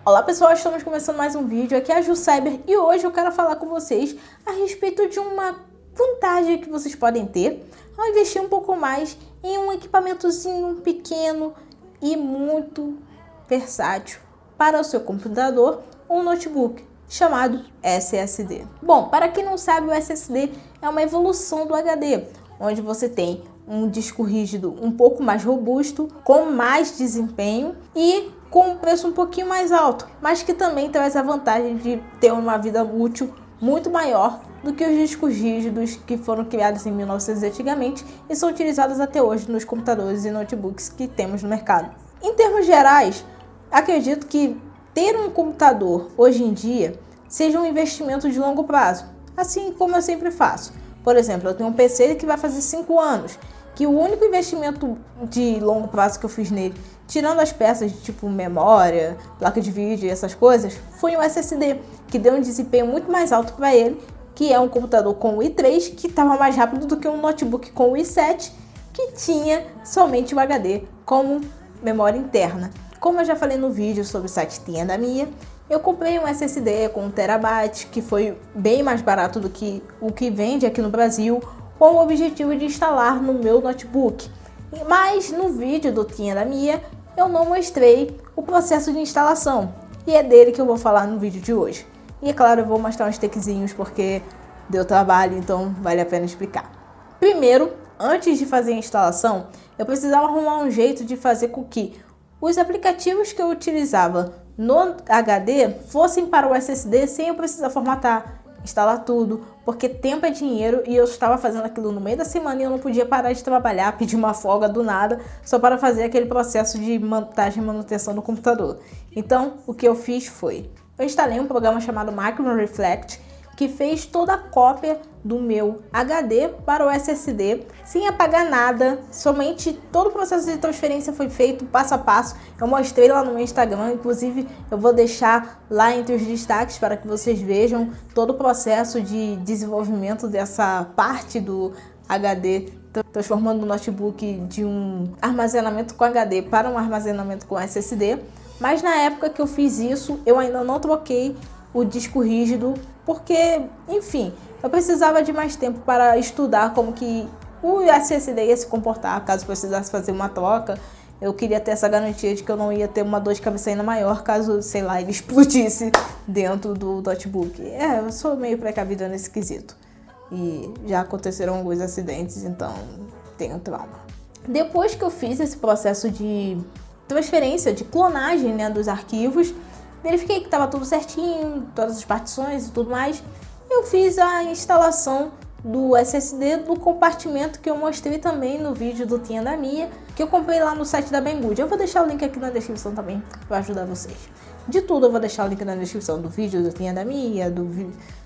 Olá pessoal, estamos começando mais um vídeo, aqui é a Ju Cyber e hoje eu quero falar com vocês a respeito de uma vantagem que vocês podem ter ao investir um pouco mais em um equipamentozinho pequeno e muito versátil para o seu computador ou notebook, chamado SSD. Bom, para quem não sabe, o SSD é uma evolução do HD, onde você tem um disco rígido um pouco mais robusto, com mais desempenho e com um preço um pouquinho mais alto, mas que também traz a vantagem de ter uma vida útil muito maior do que os discos rígidos que foram criados em 1900 antigamente e são utilizados até hoje nos computadores e notebooks que temos no mercado. Em termos gerais, acredito que ter um computador hoje em dia seja um investimento de longo prazo, assim como eu sempre faço. Por exemplo, eu tenho um PC que vai fazer 5 anos, que o único investimento de longo prazo que eu fiz nele, tirando as peças de tipo memória, placa de vídeo e essas coisas, foi um SSD, que deu um desempenho muito mais alto para ele, que é um computador com o i3, que estava mais rápido do que um notebook com o i7, que tinha somente o HD como memória interna. Como eu já falei no vídeo sobre o site Tinha da Mia, eu comprei um SSD com 1 TB, que foi bem mais barato do que o que vende aqui no Brasil, com o objetivo de instalar no meu notebook. Mas no vídeo do Tinha da Mia, eu não mostrei o processo de instalação, e é dele que eu vou falar no vídeo de hoje. E é claro, eu vou mostrar uns takezinhos porque deu trabalho, então vale a pena explicar. Primeiro, antes de fazer a instalação, eu precisava arrumar um jeito de fazer com que os aplicativos que eu utilizava no HD fossem para o SSD sem eu precisar formatar, instalar tudo, porque tempo é dinheiro e eu estava fazendo aquilo no meio da semana e eu não podia parar de trabalhar, pedir uma folga do nada, só para fazer aquele processo de montagem e manutenção do computador. Então, o que eu fiz foi, eu instalei um programa chamado Micro Reflect, que fez toda a cópia do meu HD para o SSD, sem apagar nada, somente todo o processo de transferência foi feito passo a passo. Eu mostrei lá no meu Instagram, inclusive eu vou deixar lá entre os destaques para que vocês vejam todo o processo de desenvolvimento dessa parte do HD, transformando o notebook de um armazenamento com HD para um armazenamento com SSD. Mas na época que eu fiz isso, eu ainda não troquei o disco rígido, porque, enfim, eu precisava de mais tempo para estudar como que o SSD ia se comportar, caso precisasse fazer uma troca. Eu queria ter essa garantia de que eu não ia ter uma dor de cabeça ainda maior, caso, sei lá, ele explodisse dentro do notebook. Eu sou meio precavida nesse quesito. E já aconteceram alguns acidentes, então tenho trauma. Depois que eu fiz esse processo de transferência, de clonagem, né, dos arquivos, verifiquei que estava tudo certinho, todas as partições e tudo mais. Eu fiz a instalação do SSD do compartimento que eu mostrei também no vídeo do Tinha da Mia, que eu comprei lá no site da Banggood. Eu vou deixar o link aqui na descrição também para ajudar vocês. De tudo eu vou deixar o link na descrição do vídeo do Tinha da Mia,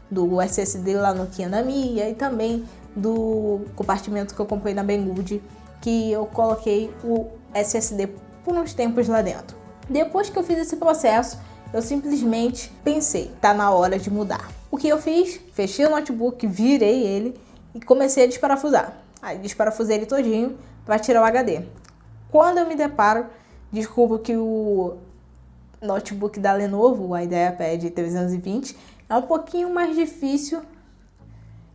do SSD lá no Tinha da Mia e também do compartimento que eu comprei na Banggood, que eu coloquei o SSD por uns tempos lá dentro. Depois que eu fiz esse processo, eu simplesmente pensei, tá na hora de mudar. O que eu fiz? Fechei o notebook, virei ele e comecei a desparafusar. Aí desparafusei ele todinho para tirar o HD. Quando eu me deparo, descubro que o notebook da Lenovo, o IdeaPad 320, é um pouquinho mais difícil.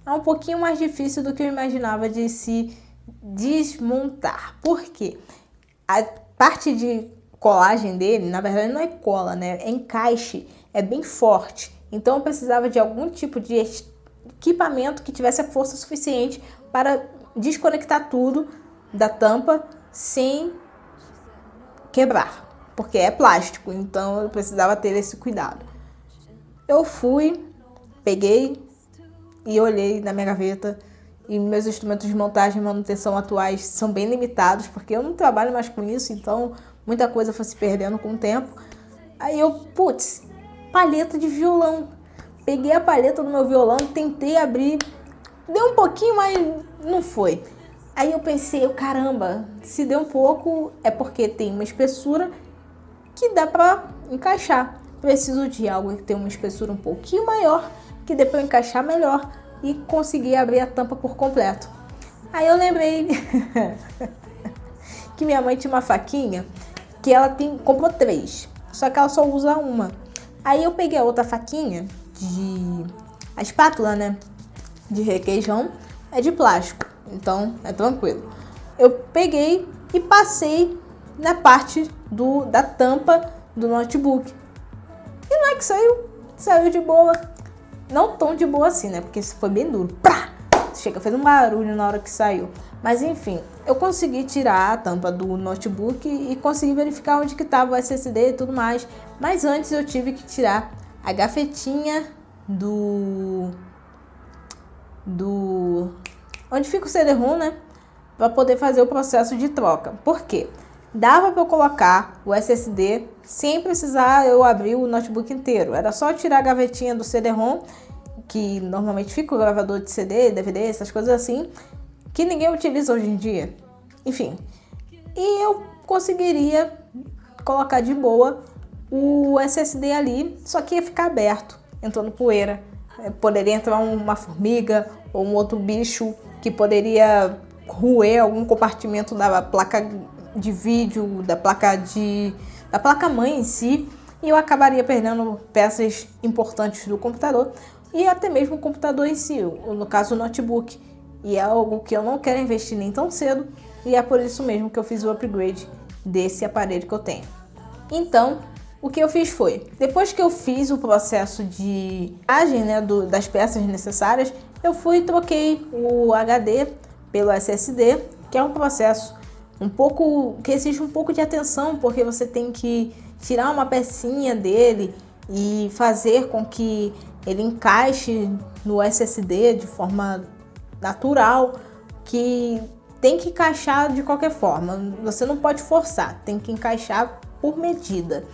É um pouquinho mais difícil do que eu imaginava de se desmontar. Por quê? A parte de colagem dele, na verdade não é cola, né? É encaixe, é bem forte. Então eu precisava de algum tipo de equipamento que tivesse a força suficiente para desconectar tudo da tampa sem quebrar, porque é plástico, então eu precisava ter esse cuidado. Eu fui, peguei e olhei na minha gaveta e meus instrumentos de montagem e manutenção atuais são bem limitados, porque eu não trabalho mais com isso, então muita coisa foi se perdendo com o tempo. Aí eu, putz, palheta de violão. Peguei a palheta do meu violão, tentei abrir, deu um pouquinho, mas não foi. Aí eu pensei, caramba, se deu um pouco é porque tem uma espessura que dá pra encaixar. Preciso de algo que tenha uma espessura um pouquinho maior, que dê pra encaixar melhor e conseguir abrir a tampa por completo. Aí eu lembrei que minha mãe tinha uma faquinha que ela comprou 3. só que ela só usa uma. Aí eu peguei a outra faquinha a espátula, né, de requeijão, é de plástico, então é tranquilo. Eu peguei e passei na parte da tampa do notebook. E não é que saiu de boa. Não tão de boa assim, né? Porque isso foi bem duro. Pá! Chega, fez um barulho na hora que saiu. Mas enfim, eu consegui tirar a tampa do notebook e consegui verificar onde que estava o SSD e tudo mais. Mas antes eu tive que tirar a gafetinha onde fica o CD-ROM, né? Para poder fazer o processo de troca. Por quê? Dava para eu colocar o SSD sem precisar eu abrir o notebook inteiro. Era só tirar a gavetinha do CD-ROM, que normalmente fica o gravador de CD, DVD, essas coisas assim, que ninguém utiliza hoje em dia. Enfim, e eu conseguiria colocar de boa o SSD ali, só que ia ficar aberto, entrando poeira. Poderia entrar uma formiga ou um outro bicho que poderia roer algum compartimento da placa de vídeo, da placa-mãe em si, e eu acabaria perdendo peças importantes do computador e até mesmo o computador em si, no caso o notebook. E é algo que eu não quero investir nem tão cedo, e é por isso mesmo que eu fiz o upgrade desse aparelho que eu tenho. Então, o que eu fiz foi, depois que eu fiz o processo de montagem, né, das peças necessárias, eu fui e troquei o HD pelo SSD, que é um processo que exige um pouco de atenção, porque você tem que tirar uma pecinha dele e fazer com que ele encaixe no SSD de forma natural, que tem que encaixar de qualquer forma, você não pode forçar, tem que encaixar por medida.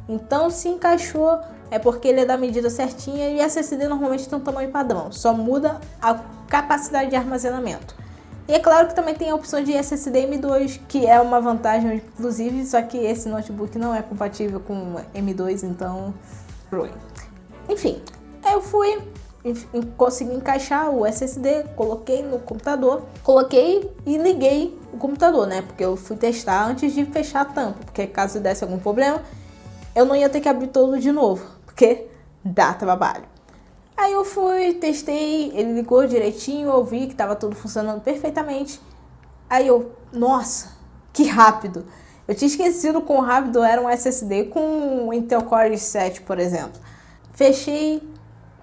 Então, se encaixou, é porque ele é da medida certinha, e SSD normalmente tem um tamanho padrão, só muda a capacidade de armazenamento. E é claro que também tem a opção de SSD M2, que é uma vantagem, inclusive, só que esse notebook não é compatível com M2, então... Enfim, eu fui, consegui encaixar o SSD, coloquei no computador, coloquei e liguei o computador, né? Porque eu fui testar antes de fechar a tampa, porque caso desse algum problema, eu não ia ter que abrir todo de novo, porque dá trabalho. Aí eu fui, testei, ele ligou direitinho, eu vi que estava tudo funcionando perfeitamente. Aí eu, nossa, que rápido! Eu tinha esquecido quão rápido era um SSD com o Intel Core i7, por exemplo. Fechei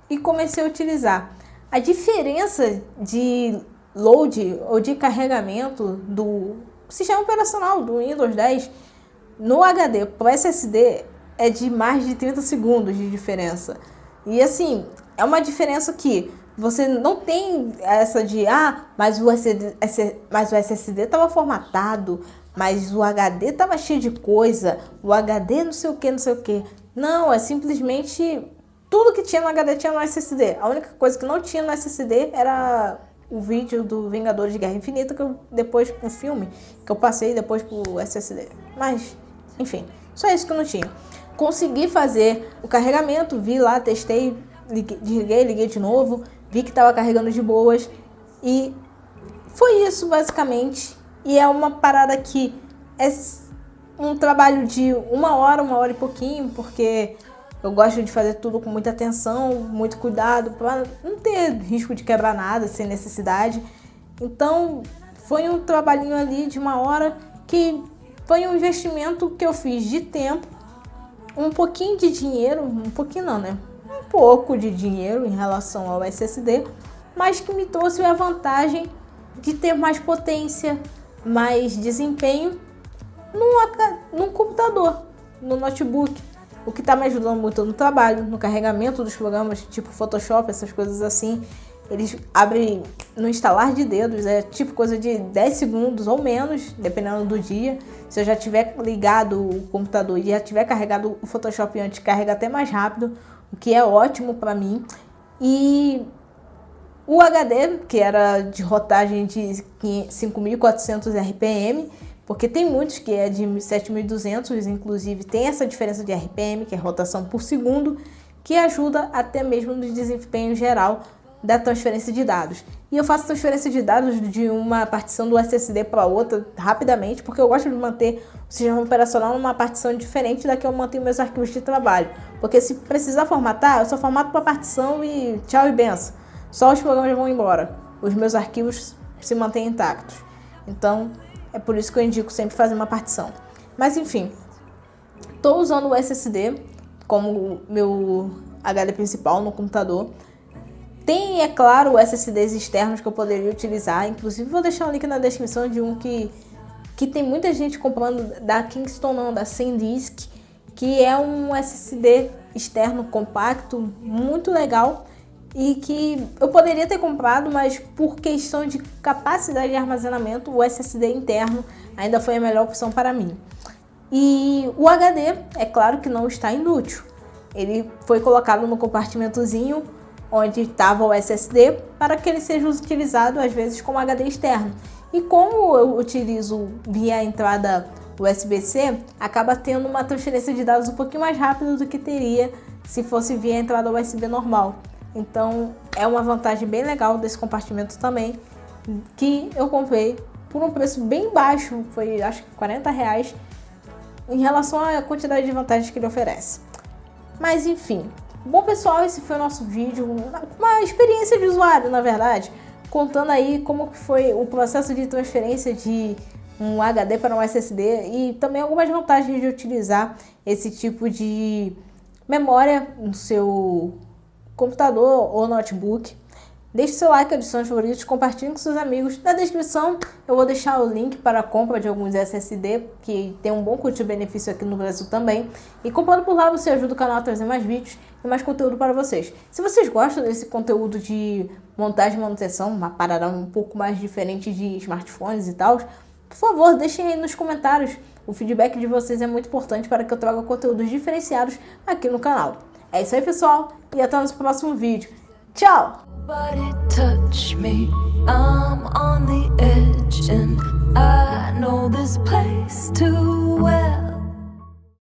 e comecei a utilizar. A diferença de load ou de carregamento do sistema operacional do Windows 10 no HD para o SSD é de mais de 30 segundos de diferença. E assim, é uma diferença que você não tem essa de mas o SSD estava formatado, mas o HD estava cheio de coisa, o HD não sei o que. Não, é simplesmente tudo que tinha no HD tinha no SSD. A única coisa que não tinha no SSD era o vídeo do Vingadores de Guerra Infinita, o filme que eu passei depois pro SSD. Mas, enfim, só isso que eu não tinha. Consegui fazer o carregamento, vi lá, testei, liguei de novo, vi que estava carregando de boas, e foi isso basicamente. E é uma parada que é um trabalho de uma hora e pouquinho, porque eu gosto de fazer tudo com muita atenção, muito cuidado, para não ter risco de quebrar nada sem necessidade. Então foi um trabalhinho ali de uma hora, que foi um investimento que eu fiz de tempo, um pouquinho de dinheiro, um pouquinho não, né? Um pouco de dinheiro em relação ao SSD, mas que me trouxe a vantagem de ter mais potência, mais desempenho num computador, no notebook. O que está me ajudando muito no trabalho, no carregamento dos programas, tipo Photoshop, essas coisas assim. Eles abrem no instalar de dedos, é tipo coisa de 10 segundos ou menos, dependendo do dia. Se eu já tiver ligado o computador e já tiver carregado o Photoshop antes, carrega até mais rápido, o que é ótimo para mim. E o HD, que era de rotagem de 5.400 RPM, porque tem muitos que é de 7.200, inclusive tem essa diferença de RPM, que é rotação por segundo, que ajuda até mesmo no desempenho geral da transferência de dados. e eu faço transferência de dados de uma partição do SSD para outra rapidamente, porque eu gosto de manter o sistema operacional numa partição diferente da que eu mantenho meus arquivos de trabalho. Porque se precisar formatar, eu só formato para partição e tchau e benção. Só os programas vão embora. Os meus arquivos se mantêm intactos. Então, é por isso que eu indico sempre fazer uma partição. Mas enfim, estou usando o SSD como meu HD principal no computador. Tem, é claro, SSDs externos que eu poderia utilizar. Inclusive, vou deixar um link na descrição de um que tem muita gente comprando da Kingston, não, da SanDisk, que é um SSD externo compacto, muito legal, e que eu poderia ter comprado, mas por questão de capacidade de armazenamento, o SSD interno ainda foi a melhor opção para mim. E o HD, é claro que não está inútil. Ele foi colocado no compartimentozinho onde estava o SSD para que ele seja utilizado às vezes como HD externo. E como eu utilizo via a entrada USB-C, acaba tendo uma transferência de dados um pouquinho mais rápida do que teria se fosse via a entrada USB normal. Então é uma vantagem bem legal desse compartimento também, que eu comprei por um preço bem baixo, foi acho que R$40, em relação à quantidade de vantagens que ele oferece. Mas enfim, bom pessoal, esse foi o nosso vídeo, uma experiência de usuário na verdade, contando aí como que foi o processo de transferência de um HD para um SSD e também algumas vantagens de utilizar esse tipo de memória no seu computador ou notebook. Deixe seu like, adicione favoritos, compartilhe com seus amigos. Na descrição eu vou deixar o link para a compra de alguns SSD, que tem um bom custo-benefício aqui no Brasil também. E comprando por lá você ajuda o canal a trazer mais vídeos e mais conteúdo para vocês. Se vocês gostam desse conteúdo de montagem e manutenção, uma parada um pouco mais diferente de smartphones e tal, por favor, deixem aí nos comentários. O feedback de vocês é muito importante para que eu traga conteúdos diferenciados aqui no canal. É isso aí, pessoal, e até o nosso próximo vídeo. Tchau! Nobody touch me, I'm on the edge and I know this place too